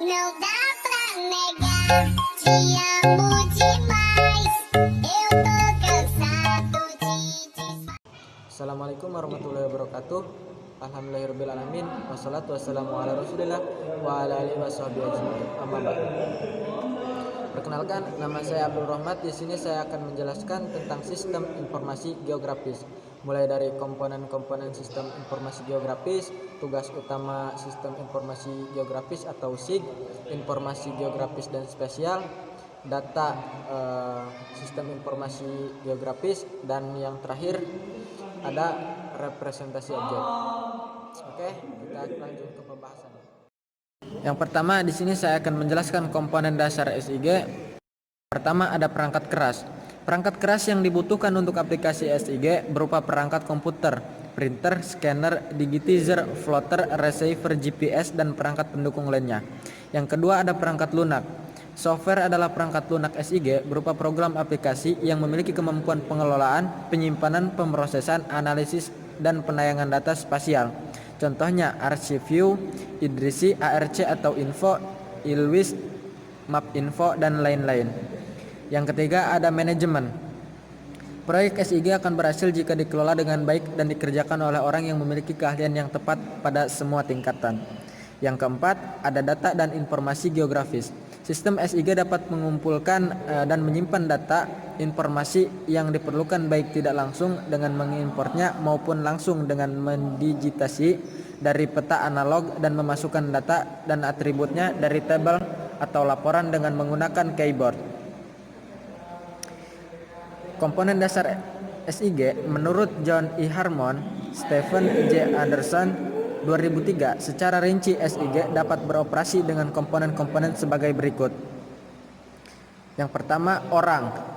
Não dá pra negar, te amo demais. Eu tô cansado de Assalamualaikum warahmatullahi wabarakatuh. Alhamdulillahirobbilalamin. Wassalatu wassalamu ala rasulillah wa ala alihi washabihi ajmain. Amma ba'du. Perkenalkan, nama saya Abdul Rahmat. Di sini saya akan menjelaskan tentang sistem informasi geografis, mulai dari komponen-komponen sistem informasi geografis, tugas utama sistem informasi geografis atau SIG, informasi geografis dan spesial, data sistem informasi geografis, dan yang terakhir ada representasi objek. Oke, kita lanjut ke pembahasan. Yang pertama, di sini saya akan menjelaskan komponen dasar SIG. Pertama, ada perangkat keras. Perangkat keras yang dibutuhkan untuk aplikasi SIG berupa perangkat komputer, printer, scanner, digitizer, plotter, receiver GPS, dan perangkat pendukung lainnya. Yang kedua, ada perangkat lunak. Software adalah perangkat lunak SIG berupa program aplikasi yang memiliki kemampuan pengelolaan, penyimpanan, pemrosesan, analisis, dan penayangan data spasial. Contohnya ArchiView, Idrisi, ARC atau Info, Ilwis, MapInfo, dan lain-lain. Yang ketiga, ada manajemen. Proyek SIG akan berhasil jika dikelola dengan baik dan dikerjakan oleh orang yang memiliki keahlian yang tepat pada semua tingkatan. Yang keempat, ada data dan informasi geografis. Sistem SIG dapat mengumpulkan dan menyimpan data informasi yang diperlukan baik tidak langsung dengan mengimportnya maupun langsung dengan mendigitasi dari peta analog dan memasukkan data dan atributnya dari tabel atau laporan dengan menggunakan keyboard. Komponen dasar SIG menurut John E. Harmon, Stephen J. Anderson 2003, secara rinci SIG dapat beroperasi dengan komponen-komponen sebagai berikut. Yang pertama, orang.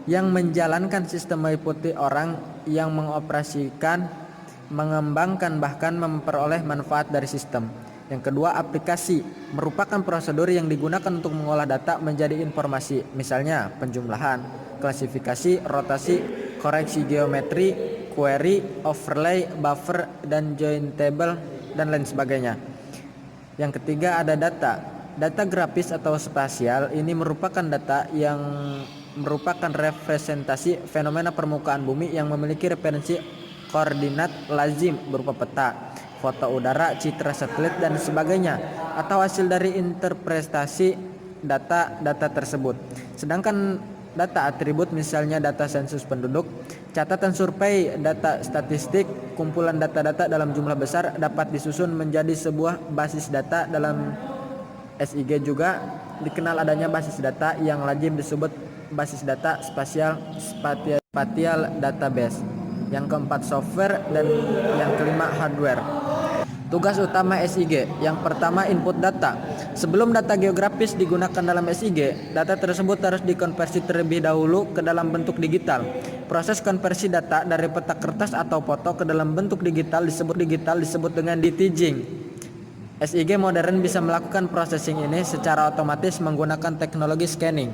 Yang menjalankan sistem meliputi orang yang mengoperasikan, mengembangkan, bahkan memperoleh manfaat dari sistem. Yang kedua, aplikasi. Merupakan prosedur yang digunakan untuk mengolah data menjadi informasi, misalnya penjumlahan, klasifikasi, rotasi, koreksi geometri, query, overlay, buffer, dan join table, dan lain sebagainya. Yang ketiga, ada data. Data grafis atau spasial ini merupakan data yang merupakan representasi fenomena permukaan bumi yang memiliki referensi koordinat lazim berupa peta, foto udara, citra satelit, dan sebagainya, atau hasil dari interpretasi data tersebut. Sedangkan data atribut misalnya data sensus penduduk, catatan survei, data statistik, kumpulan data-data dalam jumlah besar dapat disusun menjadi sebuah basis data. Dalam SIG juga dikenal adanya basis data yang lazim disebut basis data spatial database. Yang keempat, software, dan yang kelima, hardware. Tugas utama SIG. Yang pertama, input data. Sebelum data geografis digunakan dalam SIG, data tersebut harus dikonversi terlebih dahulu ke dalam bentuk digital. Proses konversi data dari peta kertas atau foto ke dalam bentuk digital disebut dengan detaging. SIG modern bisa melakukan processing ini secara otomatis menggunakan teknologi scanning.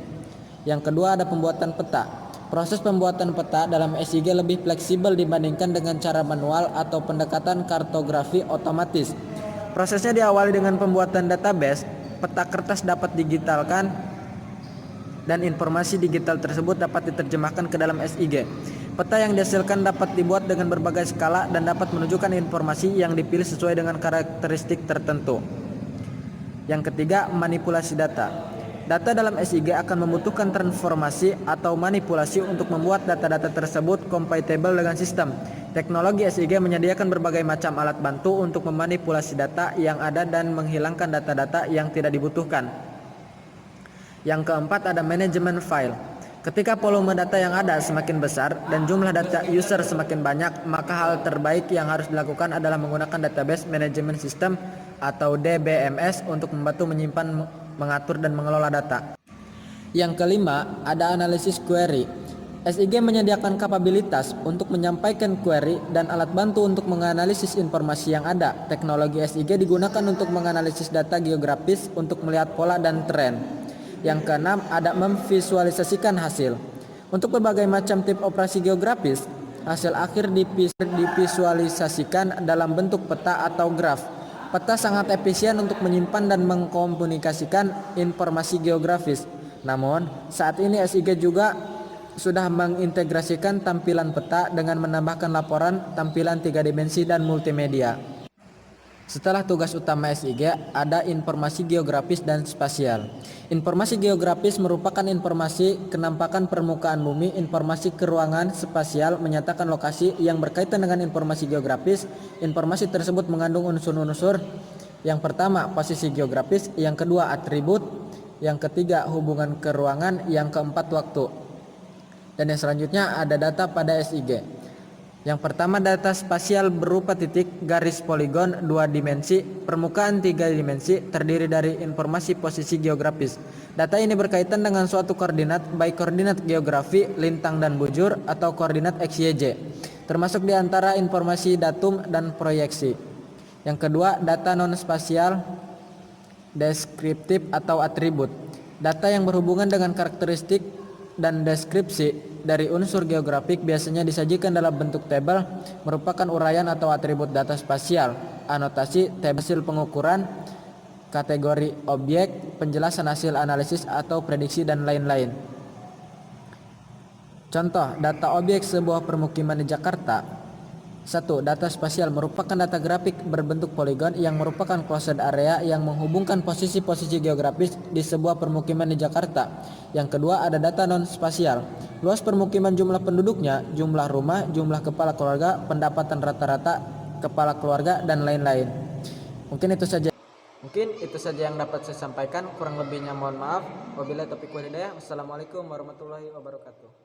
Yang kedua, ada pembuatan peta. Proses pembuatan peta dalam SIG lebih fleksibel dibandingkan dengan cara manual atau pendekatan kartografi otomatis. Prosesnya diawali dengan pembuatan database. Peta kertas dapat digitalkan dan informasi digital tersebut dapat diterjemahkan ke dalam SIG. Peta yang dihasilkan dapat dibuat dengan berbagai skala dan dapat menunjukkan informasi yang dipilih sesuai dengan karakteristik tertentu. Yang ketiga, manipulasi data. Data dalam SIG akan membutuhkan transformasi atau manipulasi untuk membuat data-data tersebut compatible dengan sistem. Teknologi SIG menyediakan berbagai macam alat bantu untuk memanipulasi data yang ada dan menghilangkan data-data yang tidak dibutuhkan. Yang keempat, ada manajemen file. Ketika volume data yang ada semakin besar dan jumlah data user semakin banyak, maka hal terbaik yang harus dilakukan adalah menggunakan database management system atau DBMS untuk membantu menyimpan, mengatur, dan mengelola data. Yang kelima, ada analisis query. SIG menyediakan kapabilitas untuk menyampaikan query dan alat bantu untuk menganalisis informasi yang ada. Teknologi SIG digunakan untuk menganalisis data geografis untuk melihat pola dan tren. Yang keenam, ada memvisualisasikan hasil. Untuk berbagai macam tip operasi geografis, hasil akhir divisualisasikan dalam bentuk peta atau graf. Peta sangat efisien untuk menyimpan dan mengkomunikasikan informasi geografis. Namun, saat ini SIG juga sudah mengintegrasikan tampilan peta dengan menambahkan laporan, tampilan 3 dimensi dan multimedia. Setelah tugas utama SIG, ada informasi geografis dan spasial. Informasi geografis merupakan informasi kenampakan permukaan bumi, informasi keruangan. Spasial menyatakan lokasi yang berkaitan dengan informasi geografis. Informasi tersebut mengandung unsur-unsur. Yang pertama, posisi geografis, yang kedua, atribut, yang ketiga, hubungan keruangan, yang keempat, waktu. Dan yang selanjutnya ada data pada SIG. Yang pertama, data spasial berupa titik, garis, poligon 2 dimensi, permukaan 3 dimensi, terdiri dari informasi posisi geografis. Data ini berkaitan dengan suatu koordinat, baik koordinat geografi, lintang dan bujur, atau koordinat XYZ, termasuk di antara informasi datum dan proyeksi. Yang kedua, data non-spasial deskriptif atau atribut. Data yang berhubungan dengan karakteristik dan deskripsi dari unsur geografik biasanya disajikan dalam bentuk tabel, merupakan uraian atau atribut data spasial, anotasi, tabel hasil pengukuran, kategori objek, penjelasan hasil analisis atau prediksi dan lain-lain. Contoh, data objek sebuah permukiman di Jakarta. 1. Data spasial merupakan data grafik berbentuk poligon yang merupakan closed area yang menghubungkan posisi-posisi geografis di sebuah permukiman di Jakarta. Yang kedua, ada data non-spasial. Luas permukiman, jumlah penduduknya, jumlah rumah, jumlah kepala keluarga, pendapatan rata-rata kepala keluarga, dan lain-lain. Mungkin itu saja yang dapat saya sampaikan. Kurang lebihnya mohon maaf. Wabillahi taufiq wal hidayah. Wassalamualaikum warahmatullahi wabarakatuh.